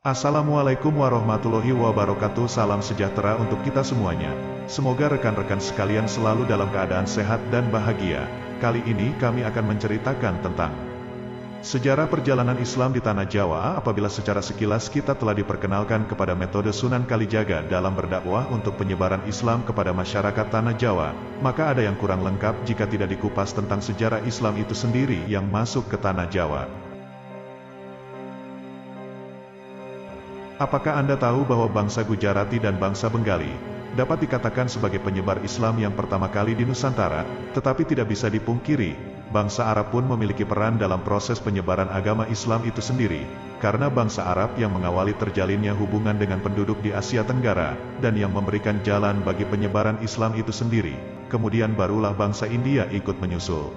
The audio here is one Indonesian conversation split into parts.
Assalamualaikum warahmatullahi wabarakatuh. Salam sejahtera untuk kita semuanya. Semoga rekan-rekan sekalian selalu dalam keadaan sehat dan bahagia. Kali ini kami akan menceritakan tentang sejarah perjalanan Islam di Tanah Jawa. Apabila secara sekilas kita telah diperkenalkan kepada metode Sunan Kalijaga dalam berdakwah untuk penyebaran Islam kepada masyarakat Tanah Jawa, maka ada yang kurang lengkap jika tidak dikupas tentang sejarah Islam itu sendiri yang masuk ke Tanah Jawa. Apakah Anda tahu bahwa bangsa Gujarati dan bangsa Bengali dapat dikatakan sebagai penyebar Islam yang pertama kali di Nusantara? Tetapi tidak bisa dipungkiri, bangsa Arab pun memiliki peran dalam proses penyebaran agama Islam itu sendiri, karena bangsa Arab yang mengawali terjalinnya hubungan dengan penduduk di Asia Tenggara, dan yang memberikan jalan bagi penyebaran Islam itu sendiri. Kemudian barulah bangsa India ikut menyusul.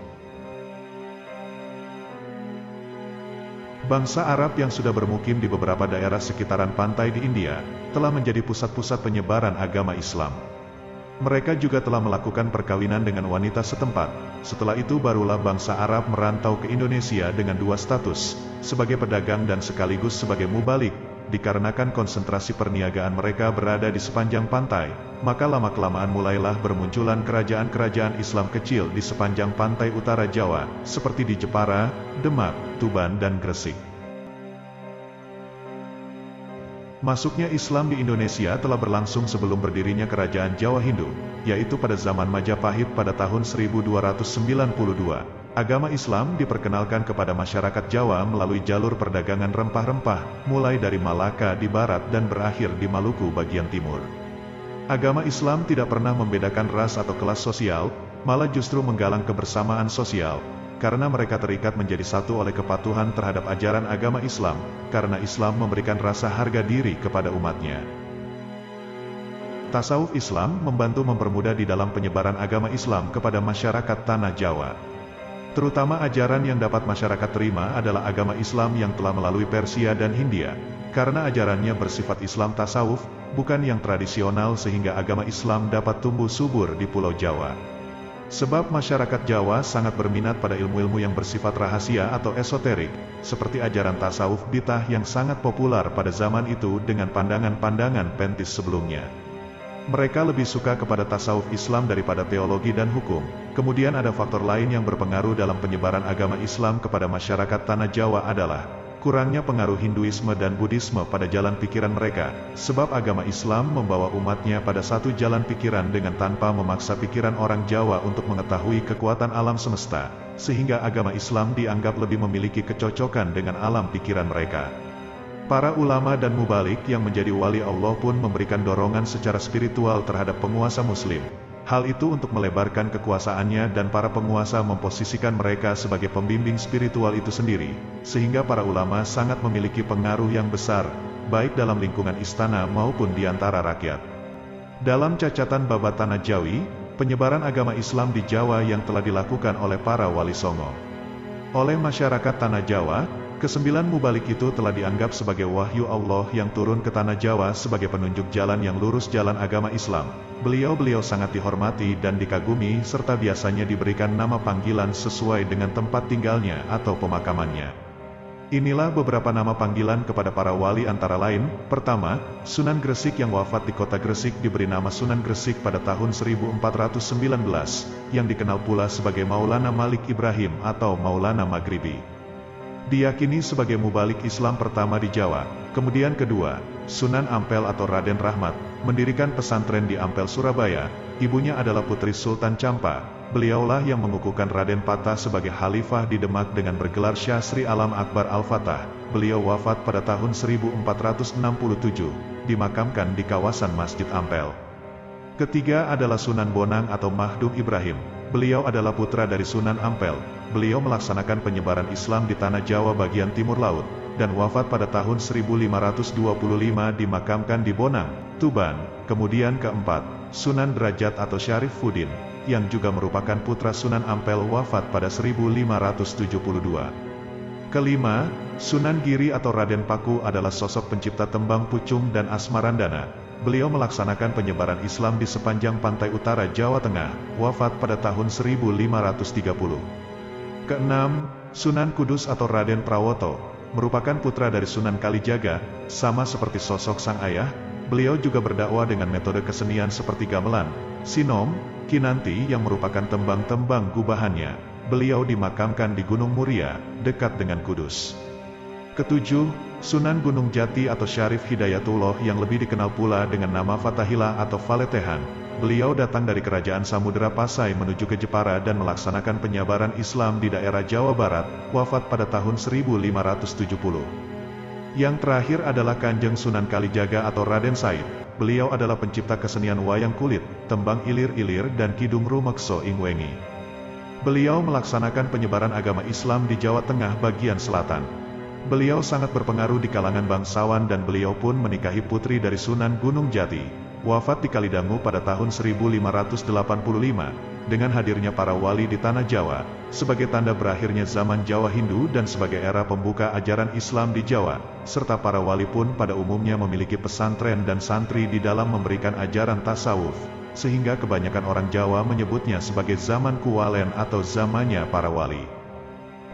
Bangsa Arab yang sudah bermukim di beberapa daerah sekitaran pantai di India, telah menjadi pusat-pusat penyebaran agama Islam. Mereka juga telah melakukan perkawinan dengan wanita setempat. Setelah itu barulah bangsa Arab merantau ke Indonesia dengan dua status, sebagai pedagang dan sekaligus sebagai mubalik. Dikarenakan konsentrasi perniagaan mereka berada di sepanjang pantai, maka lama-kelamaan mulailah bermunculan kerajaan-kerajaan Islam kecil di sepanjang pantai utara Jawa, seperti di Jepara, Demak, Tuban dan Gresik. Masuknya Islam di Indonesia telah berlangsung sebelum berdirinya kerajaan Jawa Hindu, yaitu pada zaman Majapahit pada tahun 1292. Agama Islam diperkenalkan kepada masyarakat Jawa melalui jalur perdagangan rempah-rempah, mulai dari Malaka di barat dan berakhir di Maluku bagian timur. Agama Islam tidak pernah membedakan ras atau kelas sosial, malah justru menggalang kebersamaan sosial, karena mereka terikat menjadi satu oleh kepatuhan terhadap ajaran agama Islam, karena Islam memberikan rasa harga diri kepada umatnya. Tasawuf Islam membantu mempermudah di dalam penyebaran agama Islam kepada masyarakat Tanah Jawa. Terutama ajaran yang dapat masyarakat terima adalah agama Islam yang telah melalui Persia dan Hindia, karena ajarannya bersifat Islam tasawuf, bukan yang tradisional sehingga agama Islam dapat tumbuh subur di Pulau Jawa. Sebab masyarakat Jawa sangat berminat pada ilmu-ilmu yang bersifat rahasia atau esoterik, seperti ajaran tasawuf bitah yang sangat populer pada zaman itu dengan pandangan-pandangan pentis sebelumnya. Mereka lebih suka kepada tasawuf Islam daripada teologi dan hukum. Kemudian ada faktor lain yang berpengaruh dalam penyebaran agama Islam kepada masyarakat Tanah Jawa adalah kurangnya pengaruh Hinduisme dan Buddhisme pada jalan pikiran mereka, sebab agama Islam membawa umatnya pada satu jalan pikiran dengan tanpa memaksa pikiran orang Jawa untuk mengetahui kekuatan alam semesta, sehingga agama Islam dianggap lebih memiliki kecocokan dengan alam pikiran mereka. Para ulama dan mubalik yang menjadi wali Allah pun memberikan dorongan secara spiritual terhadap penguasa muslim. Hal itu untuk melebarkan kekuasaannya dan para penguasa memposisikan mereka sebagai pembimbing spiritual itu sendiri, sehingga para ulama sangat memiliki pengaruh yang besar, baik dalam lingkungan istana maupun di antara rakyat. Dalam cacatan Babat Tanah Jawi, penyebaran agama Islam di Jawa yang telah dilakukan oleh para wali songo. Oleh masyarakat Tanah Jawa, kesembilan mubalik itu telah dianggap sebagai wahyu Allah yang turun ke Tanah Jawa sebagai penunjuk jalan yang lurus jalan agama Islam. Beliau-beliau sangat dihormati dan dikagumi serta biasanya diberikan nama panggilan sesuai dengan tempat tinggalnya atau pemakamannya. Inilah beberapa nama panggilan kepada para wali antara lain. Pertama, Sunan Gresik yang wafat di kota Gresik diberi nama Sunan Gresik pada tahun 1419, yang dikenal pula sebagai Maulana Malik Ibrahim atau Maulana Maghribi. Diyakini sebagai mubalik Islam pertama di Jawa. Kemudian kedua, Sunan Ampel atau Raden Rahmat, mendirikan pesantren di Ampel, Surabaya. Ibunya adalah Putri Sultan Campa. Beliaulah yang mengukuhkan Raden Patah sebagai khalifah di Demak dengan bergelar Syah Sri Alam Akbar Al-Fatah. Beliau wafat pada tahun 1467, dimakamkan di kawasan Masjid Ampel. Ketiga adalah Sunan Bonang atau Mahdum Ibrahim. Beliau adalah putra dari Sunan Ampel. Beliau melaksanakan penyebaran Islam di Tanah Jawa bagian timur laut, dan wafat pada tahun 1525 dimakamkan di Bonang, Tuban. Kemudian keempat, Sunan Derajat atau Syarif Fudin, yang juga merupakan putra Sunan Ampel, wafat pada 1572. Kelima, Sunan Giri atau Raden Paku adalah sosok pencipta tembang pucung dan asmarandana. Beliau melaksanakan penyebaran Islam di sepanjang pantai utara Jawa Tengah, wafat pada tahun 1530. Keenam, Sunan Kudus atau Raden Prawoto. merupakan putra dari Sunan Kalijaga. Sama seperti sosok sang ayah, beliau juga berdakwah dengan metode kesenian seperti gamelan, sinom, kinanti yang merupakan tembang-tembang gubahannya. Beliau dimakamkan di Gunung Muria, dekat dengan Kudus. Ketujuh, Sunan Gunung Jati atau Syarif Hidayatullah yang lebih dikenal pula dengan nama Fatahillah atau Faletehan. Beliau datang dari kerajaan Samudera Pasai menuju ke Jepara dan melaksanakan penyebaran Islam di daerah Jawa Barat, wafat pada tahun 1570. Yang terakhir adalah Kanjeng Sunan Kalijaga atau Raden Said. Beliau adalah pencipta kesenian wayang kulit, tembang ilir-ilir dan kidung rumekso ing wengi. Beliau melaksanakan penyebaran agama Islam di Jawa Tengah bagian selatan. Beliau sangat berpengaruh di kalangan bangsawan dan beliau pun menikahi putri dari Sunan Gunung Jati. Wafat di Kalidangu pada tahun 1585, dengan hadirnya para wali di tanah Jawa, sebagai tanda berakhirnya zaman Jawa Hindu dan sebagai era pembuka ajaran Islam di Jawa, serta para wali pun pada umumnya memiliki pesantren dan santri di dalam memberikan ajaran tasawuf, sehingga kebanyakan orang Jawa menyebutnya sebagai zaman Kuwalen atau zamannya para wali.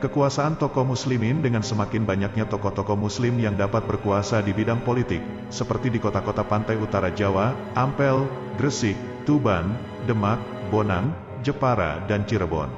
Kekuasaan tokoh muslimin dengan semakin banyaknya tokoh-tokoh muslim yang dapat berkuasa di bidang politik, seperti di kota-kota pantai utara Jawa, Ampel, Gresik, Tuban, Demak, Bonang, Jepara, dan Cirebon.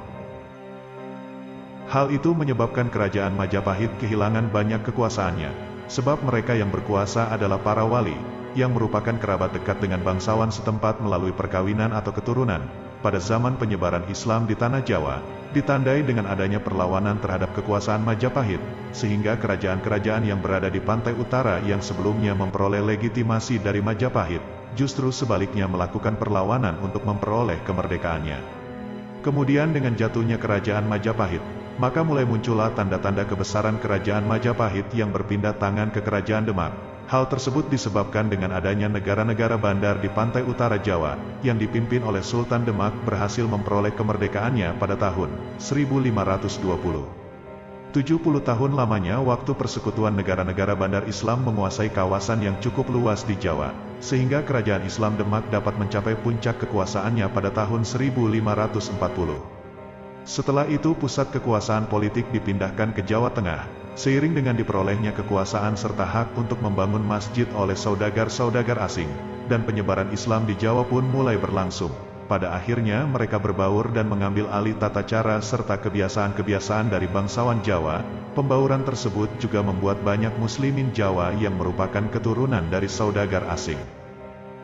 Hal itu menyebabkan kerajaan Majapahit kehilangan banyak kekuasaannya, sebab mereka yang berkuasa adalah para wali, yang merupakan kerabat dekat dengan bangsawan setempat melalui perkawinan atau keturunan. Pada zaman penyebaran Islam di tanah Jawa, ditandai dengan adanya perlawanan terhadap kekuasaan Majapahit, sehingga kerajaan-kerajaan yang berada di pantai utara yang sebelumnya memperoleh legitimasi dari Majapahit, justru sebaliknya melakukan perlawanan untuk memperoleh kemerdekaannya. Kemudian dengan jatuhnya kerajaan Majapahit, maka mulai muncullah tanda-tanda kebesaran kerajaan Majapahit yang berpindah tangan ke kerajaan Demak. Hal tersebut disebabkan dengan adanya negara-negara bandar di pantai utara Jawa, yang dipimpin oleh Sultan Demak berhasil memperoleh kemerdekaannya pada tahun 1520. 70 tahun lamanya waktu persekutuan negara-negara bandar Islam menguasai kawasan yang cukup luas di Jawa, sehingga kerajaan Islam Demak dapat mencapai puncak kekuasaannya pada tahun 1540. Setelah itu pusat kekuasaan politik dipindahkan ke Jawa Tengah, seiring dengan diperolehnya kekuasaan serta hak untuk membangun masjid oleh saudagar-saudagar asing, dan penyebaran Islam di Jawa pun mulai berlangsung. Pada akhirnya mereka berbaur dan mengambil alih tata cara serta kebiasaan-kebiasaan dari bangsawan Jawa. Pembauran tersebut juga membuat banyak muslimin Jawa yang merupakan keturunan dari saudagar asing.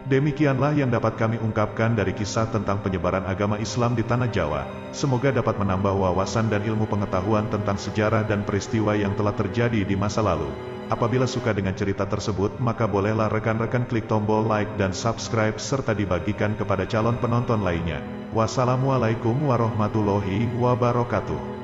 Demikianlah yang dapat kami ungkapkan dari kisah tentang penyebaran agama Islam di tanah Jawa. Semoga dapat menambah wawasan dan ilmu pengetahuan tentang sejarah dan peristiwa yang telah terjadi di masa lalu. Apabila suka dengan cerita tersebut, maka bolehlah rekan-rekan klik tombol like dan subscribe serta dibagikan kepada calon penonton lainnya. Wassalamualaikum warahmatullahi wabarakatuh.